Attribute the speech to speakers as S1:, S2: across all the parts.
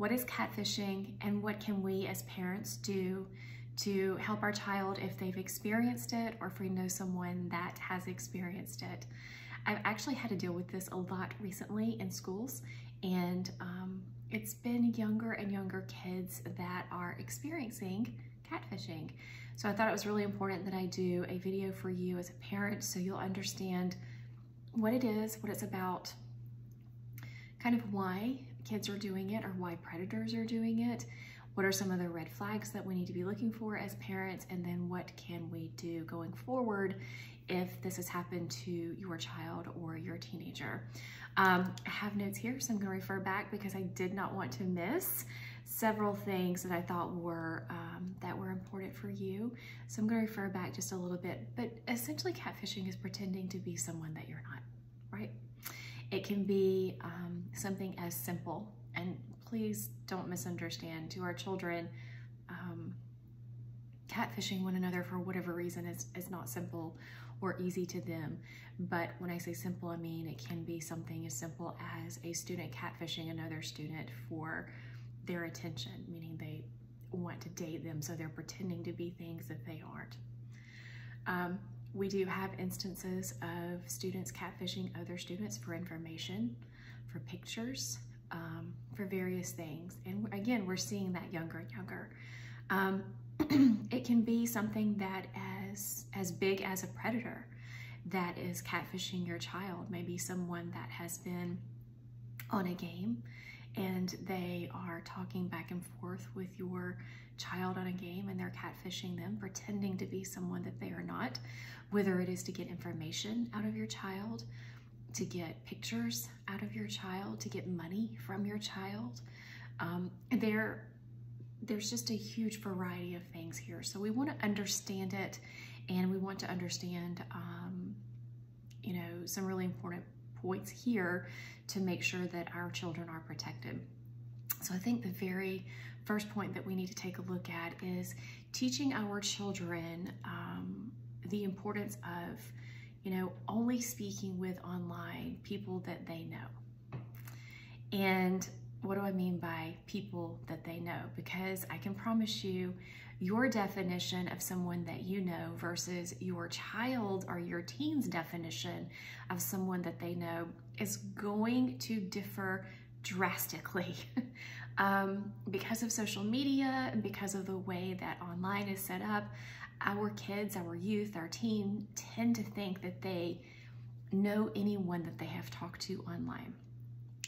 S1: what is catfishing and what can we as parents do to help our child if they've experienced it or if we know someone that has experienced it. I've actually had to deal with this a lot recently in schools, and it's been younger and younger kids that are experiencing catfishing. So I thought it was really important that I do a video for you as a parent so you'll understand what it is, what it's about, kind of why kids are doing it or why predators are doing it, what are some of the red flags that we need to be looking for as parents, and then what can we do going forward if this has happened to your child or your teenager. I have notes here, so I'm going to refer back because I did not want to miss several things that I thought were important for you. So I'm going to refer back just a little bit, but essentially catfishing is pretending to be someone that you're not, right? It can be something as simple, and please don't misunderstand, to our children, catfishing one another for whatever reason is not simple or easy to them. But when I say simple, I mean it can be something as simple as a student catfishing another student for their attention, meaning they want to date them, so they're pretending to be things that they aren't. We do have instances of students catfishing other students for information, for pictures, for various things. And again, we're seeing that younger and younger. It can be something that as big as a predator that is catfishing your child, maybe someone that has been on a game and they are talking back and forth with your child on a game and they're catfishing them, pretending to be someone that they are not, whether it is to get information out of your child, to get pictures out of your child, to get money from your child. There's just a huge variety of things here. So we want to understand it, and we want to understand, you know, some really important points here to make sure that our children are protected. So I think the very first point that we need to take a look at is teaching our children the importance of, you know, only speaking with online people that they know. And what do I mean by people that they know? Because I can promise you, your definition of someone that you know versus your child or your teen's definition of someone that they know is going to differ drastically because of social media and because of the way that online is set up. Our kids, our youth, our teen tend to think that they know anyone that they have talked to online.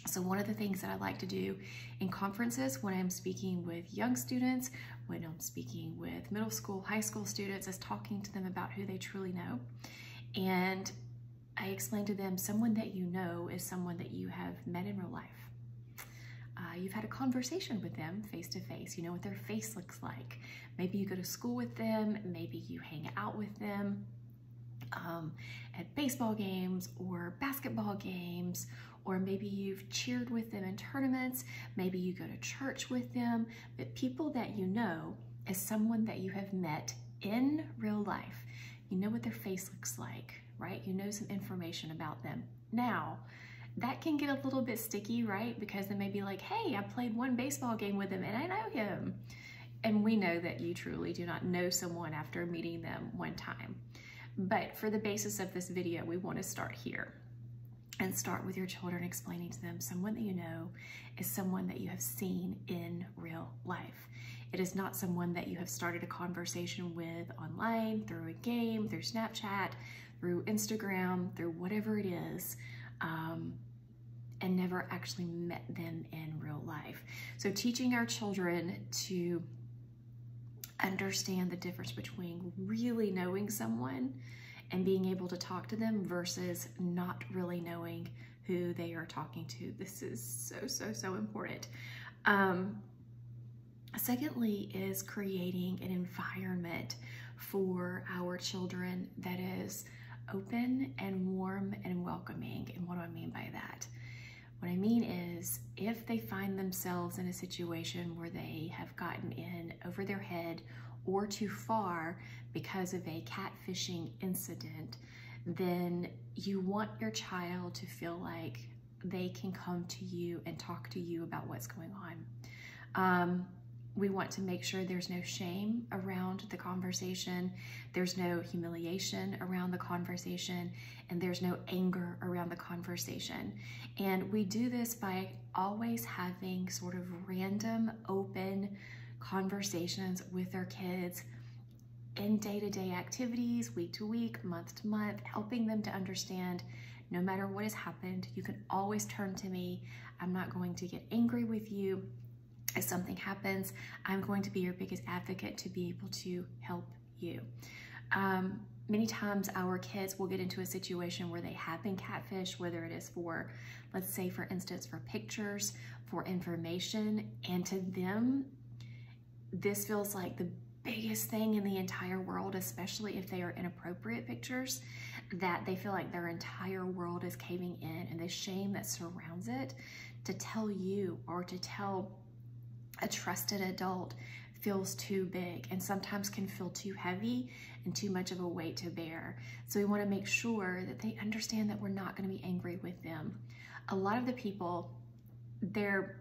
S1: So one of the things that I like to do in conferences when I'm speaking with young students, when I'm speaking with middle school, high school students, is talking to them about who they truly know. And I explain to them, someone that you know is someone that you have met in real life. You've had a conversation with them face to face. You know what their face looks like. Maybe you go to school with them. Maybe you hang out with them at baseball games or basketball games, or maybe you've cheered with them in tournaments. Maybe you go to church with them. But people that you know is someone that you have met in real life. You know what their face looks like, right? You know some information about them. Now, that can get a little bit sticky, right? Because they may be like, hey, I played one baseball game with him and I know him. And we know that you truly do not know someone after meeting them one time. But for the basis of this video, we want to start here and start with your children, explaining to them someone that you know is someone that you have seen in real life. It is not someone that you have started a conversation with online, through a game, through Snapchat, through Instagram, through whatever it is, and never actually met them in real life. So teaching our children to understand the difference between really knowing someone and being able to talk to them versus not really knowing who they are talking to. This is so important. Secondly is creating an environment for our children that is open and warm and welcoming. And what do I mean by that? What I mean is, if they find themselves in a situation where they have gotten in over their head or too far because of a catfishing incident, then you want your child to feel like they can come to you and talk to you about what's going on. We want to make sure there's no shame around the conversation, there's no humiliation around the conversation, and there's no anger around the conversation. And we do this by always having sort of random, open conversations with our kids in day-to-day activities, week to week, month to month, helping them to understand no matter what has happened, you can always turn to me. I'm not going to get angry with you. If something happens, I'm going to be your biggest advocate to be able to help you. Many times our kids will get into a situation where they have been catfished, whether it is for, let's say for instance, for pictures, for information, and to them, this feels like the biggest thing in the entire world, especially if they are inappropriate pictures, that they feel like their entire world is caving in, and the shame that surrounds it, to tell you or to tell a trusted adult feels too big, and sometimes can feel too heavy and too much of a weight to bear. So we want to make sure that they understand that we're not going to be angry with them. A lot of the people, their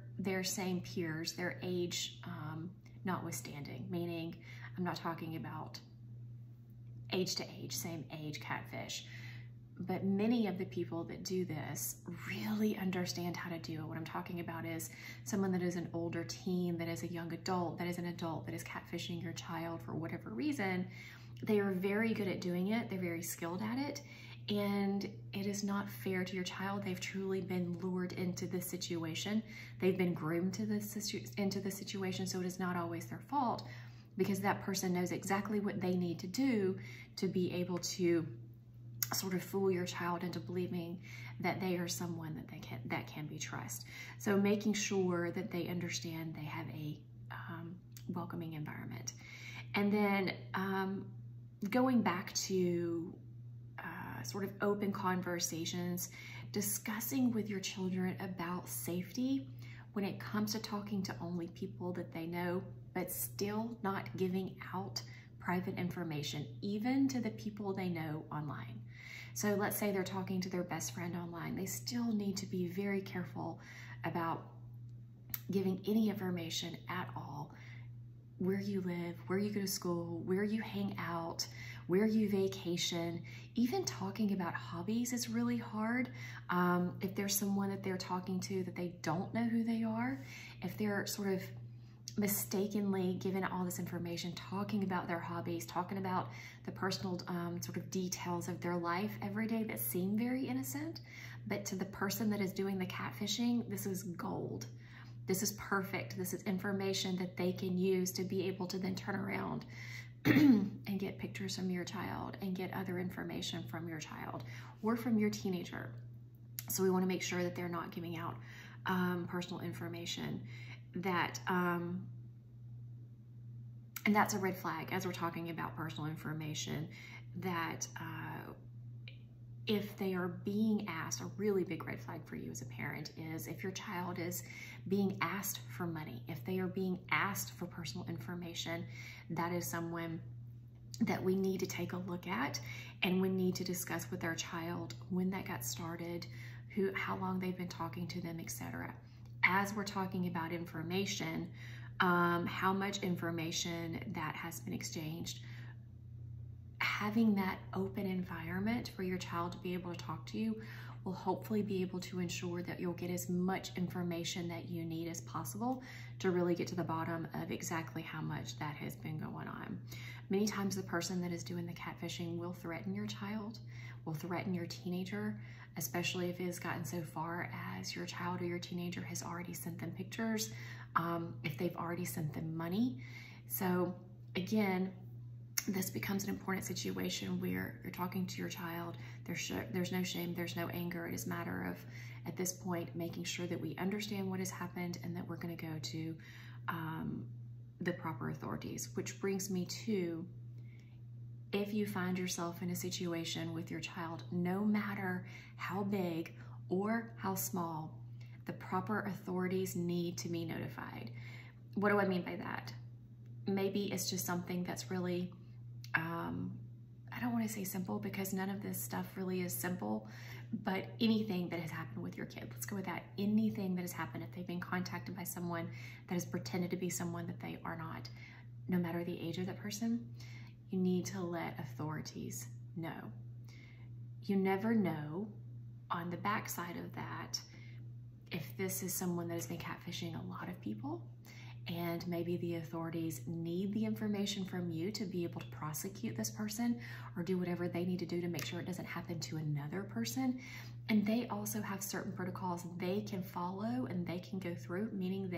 S1: same peers, their age notwithstanding, meaning I'm not talking about age to age, same age catfish, but many of the people that do this really understand how to do it. What I'm talking about is someone that is an older teen, that is a young adult, that is an adult that is catfishing your child for whatever reason. They are very good at doing it. They're very skilled at it. And it is not fair to your child. They've truly been lured into this situation. They've been groomed to into the situation, so it is not always their fault, because that person knows exactly what they need to do to be able to sort of fool your child into believing that they are someone that can be trusted. So making sure that they understand they have a welcoming environment. And then going back to sort of open conversations, discussing with your children about safety when it comes to talking to only people that they know, but still not giving out private information, even to the people they know online. So let's say they're talking to their best friend online. They still need to be very careful about giving any information at all. Where you live, where you go to school, where you hang out, where you vacation. Even talking about hobbies is really hard. If there's someone that they're talking to that they don't know who they are, if they're sort of mistakenly given all this information, talking about their hobbies, talking about the personal sort of details of their life every day that seem very innocent, but to the person that is doing the catfishing, this is gold. This is perfect. This is information that they can use to be able to then turn around and get pictures from your child and get other information from your child or from your teenager. So we want to make sure that they're not giving out personal information that, and that's a red flag as we're talking about personal information, that if they are being asked, a really big red flag for you as a parent is if your child is being asked for money, if they are being asked for personal information, that is someone that we need to take a look at, and we need to discuss with our child when that got started, how long they've been talking to them, etc. As we're talking about information, how much information that has been exchanged, having that open environment for your child to be able to talk to you will hopefully be able to ensure that you'll get as much information that you need as possible to really get to the bottom of exactly how much that has been going on. Many times the person that is doing the catfishing will threaten your child, will threaten your teenager, especially if it has gotten so far as your child or your teenager has already sent them pictures, if they've already sent them money. So again, this becomes an important situation where you're talking to your child, there's no shame, there's no anger. It is a matter of, at this point, making sure that we understand what has happened and that we're going to go to the proper authorities. Which brings me to, if you find yourself in a situation with your child, no matter how big or how small, the proper authorities need to be notified. What do I mean by that? Maybe it's just something that's really, I don't want to say simple because none of this stuff really is simple, but anything that has happened with your kid, let's go with that. Anything that has happened, if they've been contacted by someone that has pretended to be someone that they are not, no matter the age of the person, you need to let authorities know. You never know on the backside of that if this is someone that has been catfishing a lot of people, and maybe the authorities need the information from you to be able to prosecute this person or do whatever they need to do to make sure it doesn't happen to another person. And they also have certain protocols they can follow and they can go through, meaning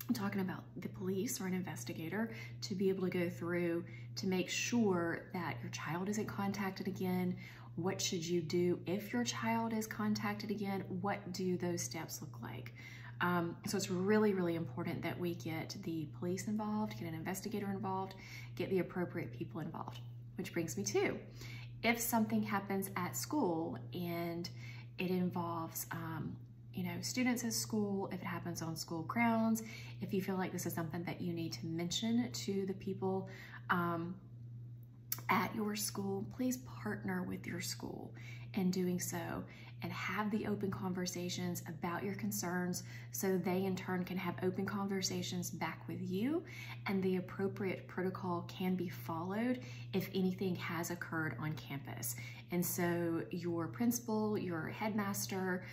S1: I'm talking about the police or an investigator, to be able to go through to make sure that your child isn't contacted again. What should you do if your child is contacted again? What do those steps look like? So it's really, really important that we get the police involved, get an investigator involved, get the appropriate people involved. Which brings me to, if something happens at school and it involves students at school, if it happens on school grounds, if you feel like this is something that you need to mention to the people at your school, please partner with your school in doing so and have the open conversations about your concerns so they in turn can have open conversations back with you, and the appropriate protocol can be followed if anything has occurred on campus. And so your principal, your headmaster,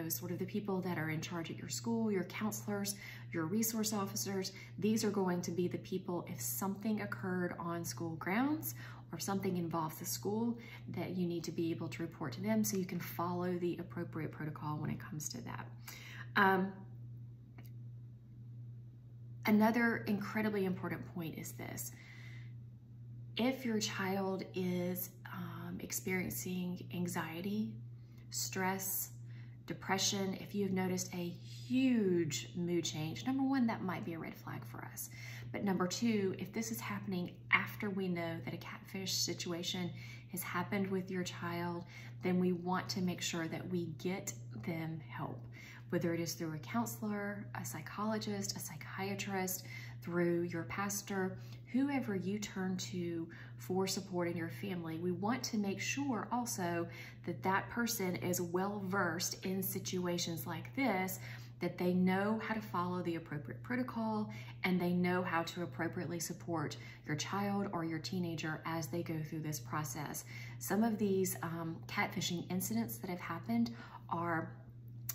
S1: sort of the people that are in charge at your school, your counselors, your resource officers, these are going to be the people, if something occurred on school grounds or if something involves the school, that you need to be able to report to them so you can follow the appropriate protocol when it comes to that. Another incredibly important point is this. If your child is experiencing anxiety, stress, depression, if you've noticed a huge mood change, number one, that might be a red flag for us. But number two, if this is happening after we know that a catfish situation has happened with your child, then we want to make sure that we get them help, whether it is through a counselor, a psychologist, a psychiatrist, through your pastor, whoever you turn to for support in your family. We want to make sure also that that person is well versed in situations like this, that they know how to follow the appropriate protocol and they know how to appropriately support your child or your teenager as they go through this process. Some of these catfishing incidents that have happened are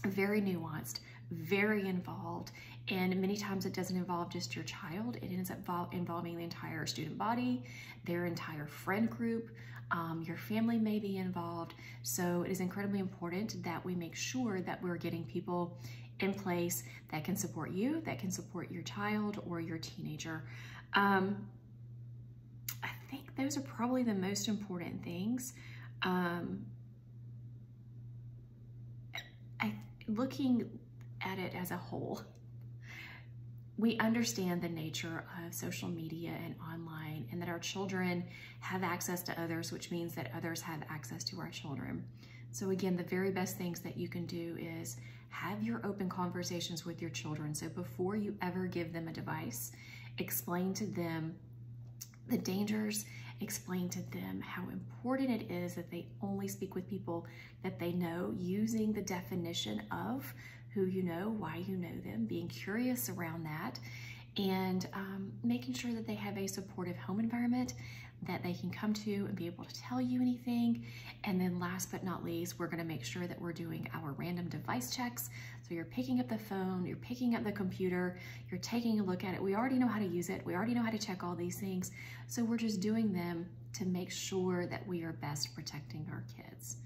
S1: very nuanced, very involved, and many times it doesn't involve just your child. It ends up involving the entire student body, their entire friend group. Your family may be involved. So it is incredibly important that we make sure that we're getting people in place that can support you, that can support your child or your teenager. I think those are probably the most important things. Looking at it as a whole, we understand the nature of social media and online, and that our children have access to others, which means that others have access to our children. So again, the very best things that you can do is have your open conversations with your children. So before you ever give them a device, explain to them the dangers, explain to them how important it is that they only speak with people that they know, using the definition of who you know, why you know them, being curious around that, and making sure that they have a supportive home environment that they can come to and be able to tell you anything. And then last but not least, we're gonna make sure that we're doing our random device checks. So you're picking up the phone, you're picking up the computer, you're taking a look at it. We already know how to use it. We already know how to check all these things. So we're just doing them to make sure that we are best protecting our kids.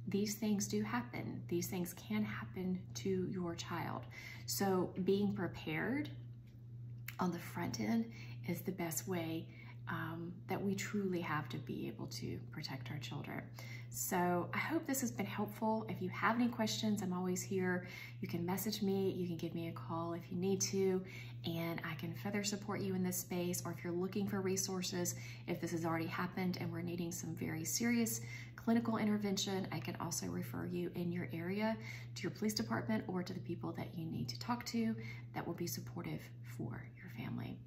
S1: These things do happen. These things can happen to your child. So being prepared on the front end is the best way that we truly have to be able to protect our children. So I hope this has been helpful. If you have any questions, I'm always here. You can message me, you can give me a call if you need to, and I can further support you in this space. Or if you're looking for resources, if this has already happened and we're needing some very serious clinical intervention, I can also refer you in your area to your police department or to the people that you need to talk to that will be supportive for your family.